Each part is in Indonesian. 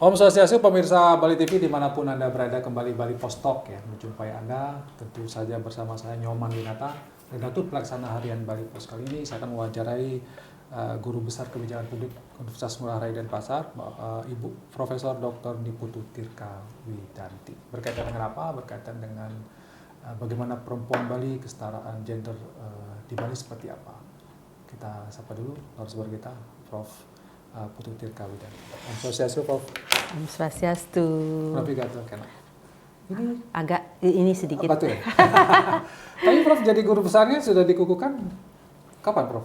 Om Swastiastu, pemirsa Bali TV dimanapun Anda berada, kembali Bali Post Talk ya, menjumpai Anda tentu saja bersama saya Nyoman Winata, Redaktur Pelaksana Harian Bali Post. Kali ini saya akan mewawancarai Guru Besar Kebijakan Publik Universitas Ngurah Rai Denpasar, Ibu Profesor Dr. Niputu Tirka Widanti. Berkaitan dengan apa? Berkaitan dengan bagaimana perempuan Bali, kesetaraan gender di Bali seperti apa. Kita sapa dulu narasumber kita, Prof. Putu Tirka Widanti. Om Swastiastu, Prof. Om Swastiastu. Prof. Gatot kena. Ini agak ini sedikit. Apa tuh ya? Tapi Prof jadi guru besarnya sudah dikukuhkan kapan, Prof?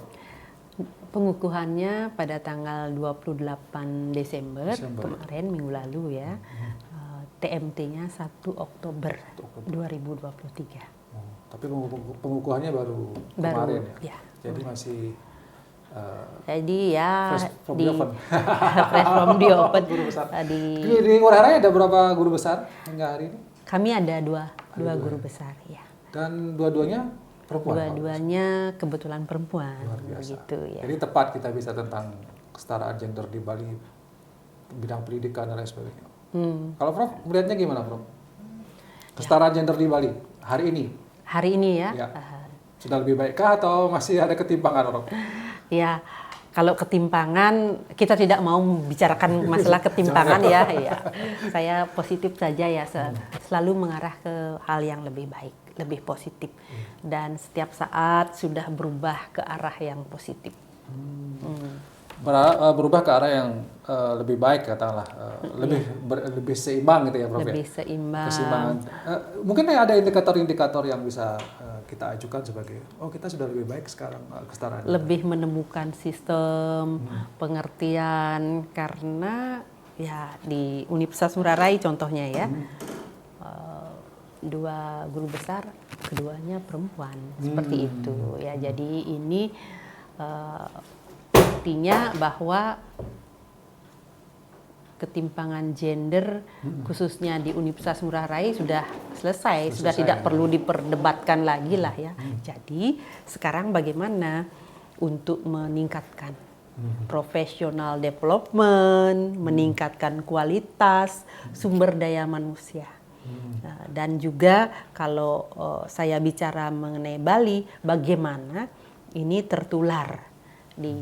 Pengukuhannya pada tanggal 28 Desember kemarin, minggu lalu ya. TMT-nya 1 Oktober 2023. Tapi pengukuhannya baru kemarin ya? Jadi masih jadi ya fresh from the oven. Guru besar. Di Ngurah Rai ada berapa guru besar hingga hari ini? Kami ada dua guru besar ya. Dan dua-duanya perempuan? Dua-duanya kebetulan perempuan. Luar biasa. Begitu, ya. Jadi tepat kita bisa tentang kesetaraan gender di Bali, bidang pendidikan dan lain sebagainya. Kalau Prof melihatnya gimana, Prof? Kesetaraan gender di Bali hari ini? Hari ini ya. Sudah lebih baikkah atau masih ada ketimpangan, Prof? Ya, kalau ketimpangan, kita tidak mau membicarakan masalah ketimpangan ya. Saya positif saja ya, selalu mengarah ke hal yang lebih baik, lebih positif. Dan setiap saat sudah berubah ke arah yang positif. Berubah ke arah yang lebih baik, katakanlah, lebih seimbang gitu ya, Prof? Lebih seimbang. Keseimbangan. Mungkin ada indikator-indikator yang bisa kita ajukan sebagai, oh kita sudah lebih baik sekarang kesetaraan. Lebih menemukan sistem pengertian, karena ya di Universitas Ngurah Rai contohnya ya, 2 guru besar, keduanya perempuan, seperti itu ya. Jadi ini artinya bahwa ketimpangan gender khususnya di Universitas Ngurah Rai sudah selesai, sudah tidak perlu diperdebatkan lagi lah ya. Jadi sekarang bagaimana untuk meningkatkan professional development, meningkatkan kualitas sumber daya manusia. Dan juga kalau saya bicara mengenai Bali, bagaimana ini tertular di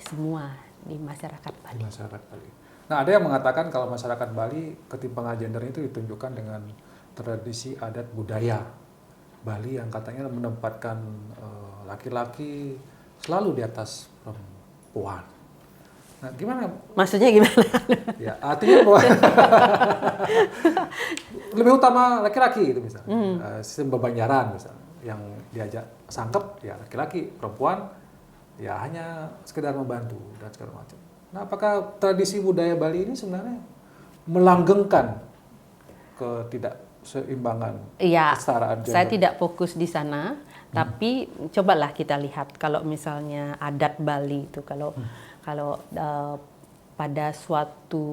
semua di masyarakat Bali. Nah, ada yang mengatakan kalau masyarakat Bali ketimpangan gender itu ditunjukkan dengan tradisi adat budaya Bali yang katanya menempatkan laki-laki selalu di atas perempuan. Nah, gimana? Maksudnya gimana? Ya, artinya bahwa lebih utama laki-laki itu misalnya. Sistem bebanjaran misalnya yang diajak sangkep ya laki-laki, perempuan ya hanya sekedar membantu dan segala macam. Nah, apakah tradisi budaya Bali ini sebenarnya melanggengkan ketidakseimbangan kesetaraan gender? Saya tidak fokus di sana, tapi cobalah kita lihat kalau misalnya adat Bali itu kalau pada suatu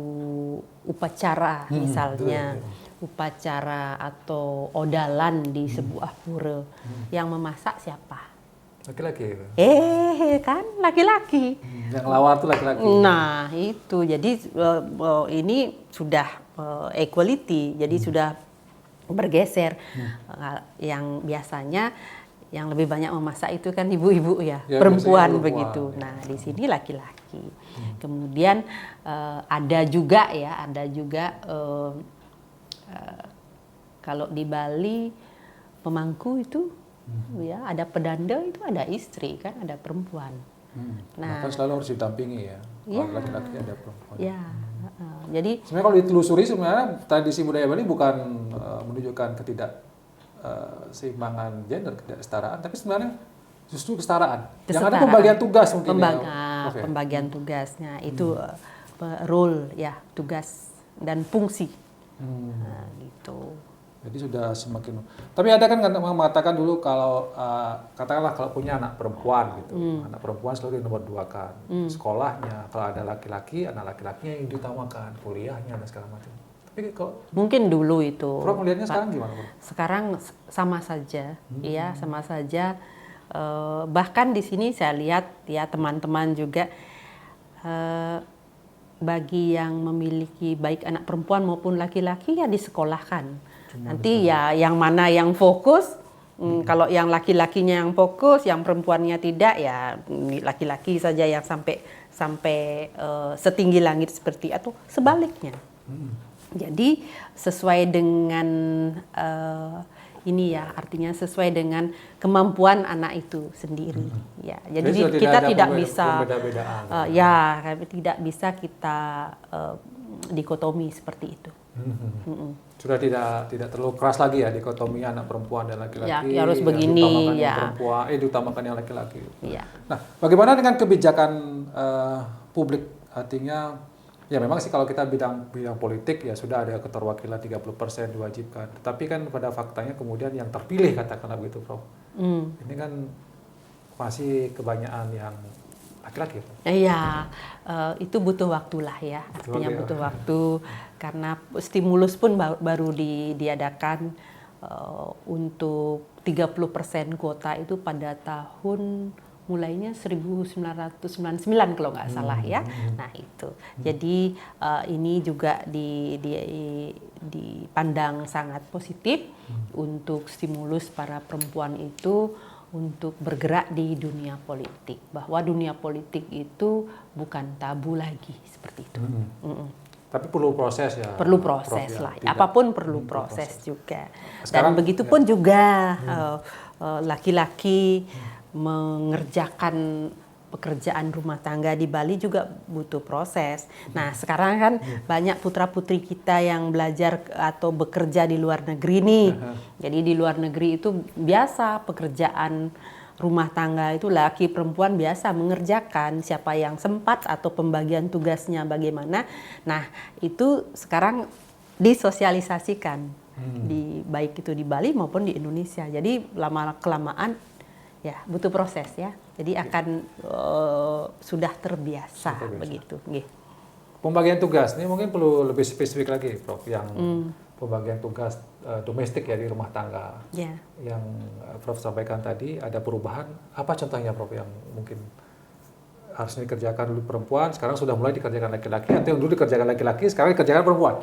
upacara misalnya upacara atau odalan di sebuah pura, yang memasak siapa? Laki-laki. Kan laki-laki. Yang lawar itu laki-laki. Nah, itu. Jadi ini sudah equality. Jadi sudah bergeser. Yang biasanya yang lebih banyak memasak itu kan ibu-ibu ya, perempuan begitu. Nah, di sini laki-laki. Kemudian ada juga kalau di Bali pemangku itu ya, ada pedanda itu ada istri kan, ada perempuan. Nah, kan selalu harus didampingi ya. Kalau laki-laki ada perempuan. Ya, jadi sebenarnya kalau ditelusuri sebenarnya tradisi budaya Bali bukan menunjukkan ketidakseimbangan gender, ketidaksetaraan, tapi sebenarnya justru kesetaraan. Yang ada pembagian tugas mungkin. Pembagian tugasnya itu role ya, tugas dan fungsi. Nah, gitu. Jadi sudah semakin. Tapi ada kan mengatakan dulu kalau katakanlah kalau punya anak perempuan gitu, anak perempuan selalu dinomor 2-kan sekolahnya. Kalau ada laki-laki, anak laki-lakinya yang diutamakan, kuliahnya dan segala macam. Tapi kalau mungkin dulu itu. Prof melihatnya sekarang gimana, Prof? Sekarang sama saja, ya sama saja. Bahkan di sini saya lihat ya teman-teman juga bagi yang memiliki baik anak perempuan maupun laki-laki ya disekolahkan. Nanti ya yang mana yang fokus, kalau yang laki-lakinya yang fokus, yang perempuannya tidak, ya laki-laki saja yang sampai setinggi langit seperti atau sebaliknya. Jadi sesuai dengan ini ya, artinya sesuai dengan kemampuan anak itu sendiri. Ya, jadi kita tidak bisa tidak bisa kita dikotomi seperti itu. Sudah tidak terlalu keras lagi ya dikotomi anak perempuan dan laki-laki. Ya, harus begini diutamakan yang perempuan, diutamakan yang laki-laki. Ya. Nah, bagaimana dengan kebijakan publik? Artinya ya memang sih kalau kita bidang politik ya sudah ada keterwakilan 30% diwajibkan. Tetapi kan pada faktanya kemudian yang terpilih katakanlah begitu, Prof. Ini kan masih kebanyakan yang laki-laki. Iya, itu butuh waktu lah ya. Artinya butuh waktu karena stimulus pun baru diadakan untuk 30% kuota itu pada tahun mulainya 1999 kalau nggak salah ya. Nah itu, jadi ini juga dipandang sangat positif untuk stimulus para perempuan itu untuk bergerak di dunia politik. Bahwa dunia politik itu bukan tabu lagi seperti itu. Tapi perlu proses ya. Perlu proses lah. Apapun perlu proses juga. Sekarang, dan begitupun juga laki-laki mengerjakan pekerjaan rumah tangga di Bali juga butuh proses. Nah sekarang kan banyak putra-putri kita yang belajar atau bekerja di luar negeri nih. Jadi di luar negeri itu biasa pekerjaan rumah tangga itu laki perempuan biasa mengerjakan, siapa yang sempat atau pembagian tugasnya bagaimana. Nah itu sekarang disosialisasikan baik itu di Bali maupun di Indonesia. Jadi lama-kelamaan ya butuh proses ya, jadi akan sudah terbiasa begitu. Pembagian tugas ini mungkin perlu lebih spesifik lagi, Prof. Yang pembagian tugas domestik ya di rumah tangga. Yang Prof sampaikan tadi ada perubahan. Apa contohnya, Prof, yang mungkin harus dikerjakan dulu perempuan, sekarang sudah mulai dikerjakan laki-laki, atau yang dulu dikerjakan laki-laki, sekarang dikerjakan perempuan?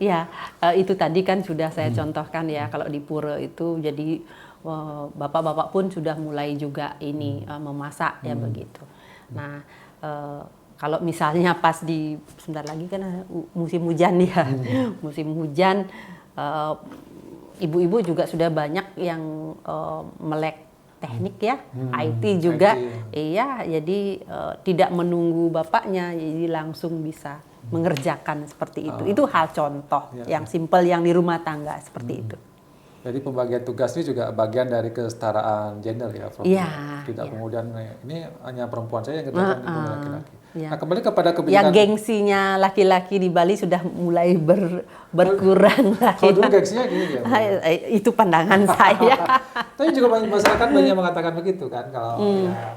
Ya, itu tadi kan sudah saya contohkan ya, kalau di Pura itu jadi bapak-bapak pun sudah mulai juga ini memasak ya begitu. Nah kalau misalnya pas sebentar lagi kan musim hujan ya, musim hujan ibu-ibu juga sudah banyak yang melek teknik ya, IT juga, iya jadi tidak menunggu bapaknya, jadi langsung bisa mengerjakan seperti itu. Itu hal contoh yang simpel yang di rumah tangga seperti itu. Jadi pembagian tugas ini juga bagian dari kesetaraan gender ya, Prof. Tidak kemudian ini hanya perempuan saja yang kerjakan, itu laki-laki. Nah kembali kepada kebijakan. Yang gengsinya laki-laki di Bali sudah mulai berkurang. Kalau dulu gengsinya gini ya. Itu pandangan saya. Tapi juga masyarakat banyak mengatakan begitu kan, kalau ya,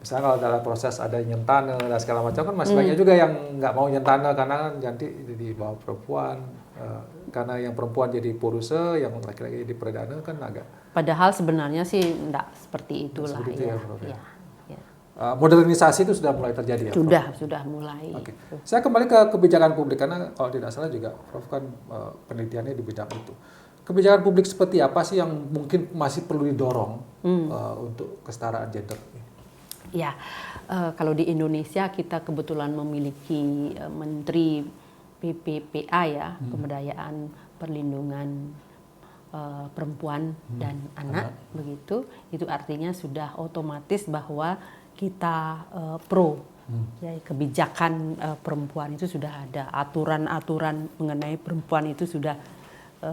misalnya kalau dalam proses ada nyentana dan segala macam kan masih banyak juga yang nggak mau nyentana karena nanti di bawah perempuan. Karena yang perempuan jadi puruse, yang laki-laki jadi perdana kan agak. Padahal sebenarnya sih enggak seperti itulah ya. Ya. Modernisasi itu sudah mulai terjadi ya, Sudah mulai. Oke. Saya kembali ke kebijakan publik karena kalau tidak salah juga Prof kan penelitiannya di bidang itu. Kebijakan publik seperti apa sih yang mungkin masih perlu didorong untuk kesetaraan gender? Ya, kalau di Indonesia kita kebetulan memiliki Menteri PPPA ya, Pemberdayaan Perlindungan Perempuan dan Anak begitu. Itu artinya sudah otomatis bahwa kita pro ya, kebijakan perempuan itu sudah ada, aturan-aturan mengenai perempuan itu sudah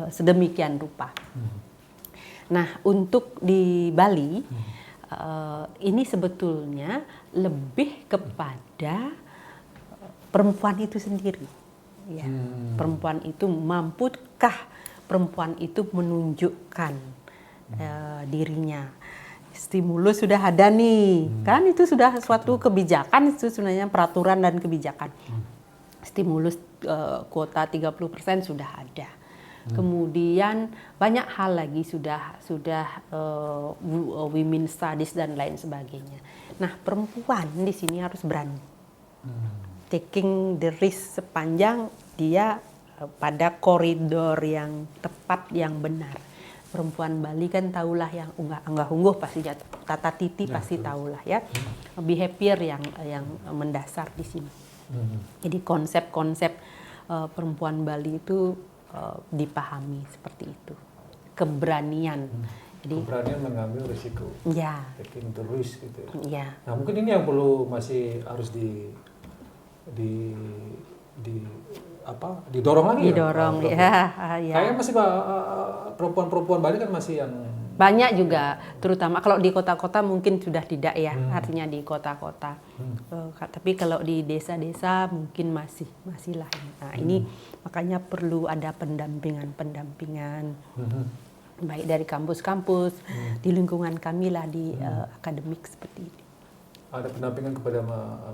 sedemikian rupa. Nah untuk di Bali ini sebetulnya lebih kepada perempuan itu sendiri. Ya, perempuan itu mampukah perempuan itu menunjukkan dirinya. Stimulus sudah ada nih, kan itu sudah suatu kebijakan, itu sebenarnya peraturan dan kebijakan. Stimulus kuota 30% sudah ada. Kemudian banyak hal lagi sudah women studies dan lain sebagainya. Nah perempuan di sini harus berani. taking the risk sepanjang dia pada koridor yang tepat, yang benar. Perempuan Bali kan tahulah yang unggah ungguh pasti tata titi ya, pasti tahulah ya. Behavior yang mendasar di sini. Jadi konsep-konsep perempuan Bali itu dipahami seperti itu. Keberanian. Jadi keberanian mengambil risiko. Ya. Taking the risk gitu ya. Ya. Nah, mungkin ini yang perlu masih harus didorong lagi. Didorong ya. Kayaknya masih perempuan-perempuan Bali kan masih yang banyak juga, terutama kalau di kota-kota mungkin sudah tidak ya, artinya di kota-kota. Tapi kalau di desa-desa mungkin masih lah. Nah, ini makanya perlu ada pendampingan, baik dari kampus-kampus, di lingkungan kami lah di akademik seperti ini. Ada pendampingan kepada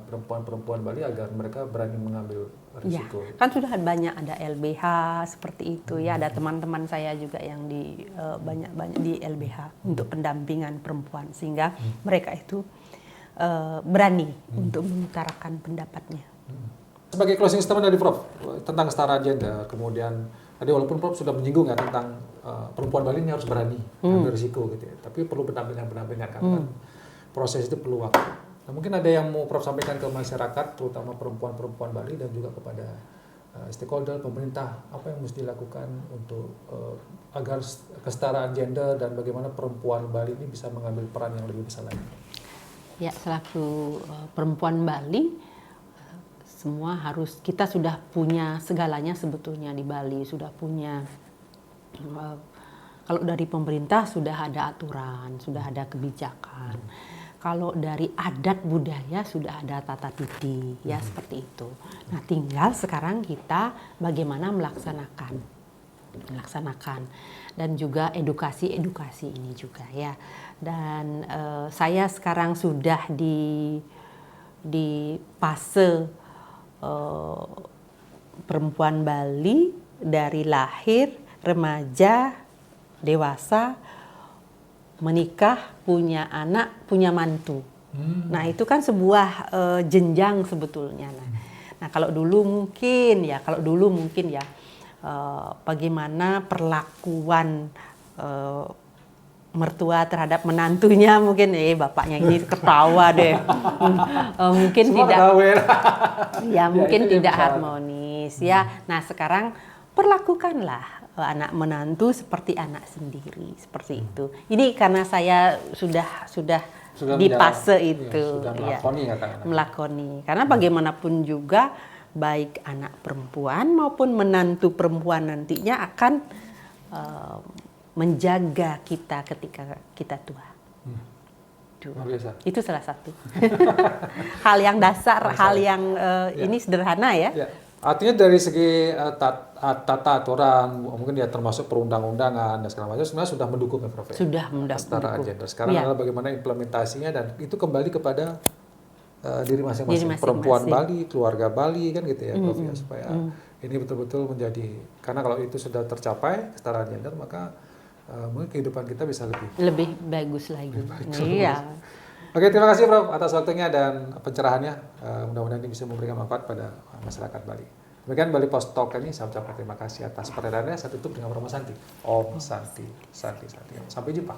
perempuan-perempuan Bali agar mereka berani mengambil risiko. Ya, kan sudah banyak ada LBH seperti itu ya, ada teman-teman saya juga yang banyak di LBH untuk pendampingan perempuan sehingga mereka itu berani untuk mengutarakan pendapatnya. Sebagai closing statement dari Prof tentang kesetaraan gender, kemudian tadi walaupun Prof sudah menyinggung ya tentang perempuan Bali ini harus berani mengambil risiko gitu ya, tapi perlu pendampingan karena proses itu perlu waktu. Nah, mungkin ada yang mau Prof sampaikan ke masyarakat, terutama perempuan-perempuan Bali dan juga kepada stakeholder pemerintah, apa yang mesti dilakukan untuk agar kesetaraan gender dan bagaimana perempuan Bali ini bisa mengambil peran yang lebih besar lagi. Ya, selaku perempuan Bali, kita sudah punya segalanya sebetulnya di Bali, sudah punya. Kalau dari pemerintah sudah ada aturan, sudah ada kebijakan. Kalau dari adat budaya sudah ada tata titi, ya seperti itu. Nah, tinggal sekarang kita bagaimana melaksanakan dan juga edukasi ini juga ya. Dan saya sekarang sudah di fase perempuan Bali dari lahir, remaja, dewasa, menikah, punya anak, punya mantu. Nah, itu kan sebuah jenjang sebetulnya. Nah, kalau dulu mungkin ya bagaimana perlakuan mertua terhadap menantunya, mungkin bapaknya ini ketawa deh. Mungkin semua tidak ya, mungkin tidak harmonis ya. Nah, sekarang perlakukanlah anak menantu seperti anak sendiri, seperti itu. Ini karena saya sudah di fase itu, sudah melakoni. Karena bagaimanapun juga baik anak perempuan maupun menantu perempuan nantinya akan menjaga kita ketika kita tua. Itu salah satu hal yang dasar, hal yang ini sederhana ya. Artinya dari segi tata aturan, mungkin ya termasuk perundang-undangan dan segala macam sebenarnya sudah mendukung ya Prof. Sudah mendukung. Kesetaraan gender. Sekarang adalah bagaimana implementasinya dan itu kembali kepada diri masing-masing. Perempuan Bali, keluarga Bali kan gitu ya Prof ya, supaya ini betul-betul menjadi, karena kalau itu sudah tercapai kesetaraan gender maka mungkin kehidupan kita bisa lebih bagus lagi. Iya. Oke, terima kasih Prof atas waktunya dan pencerahannya. Mudah-mudahan ini bisa memberikan manfaat pada masyarakat Bali. Demikian Bali Post Talk ini, saya ucapkan terima kasih atas perhatiannya. Saya tutup dengan Romo Santi. Om Santi, Santi, Santi. Sampai jumpa.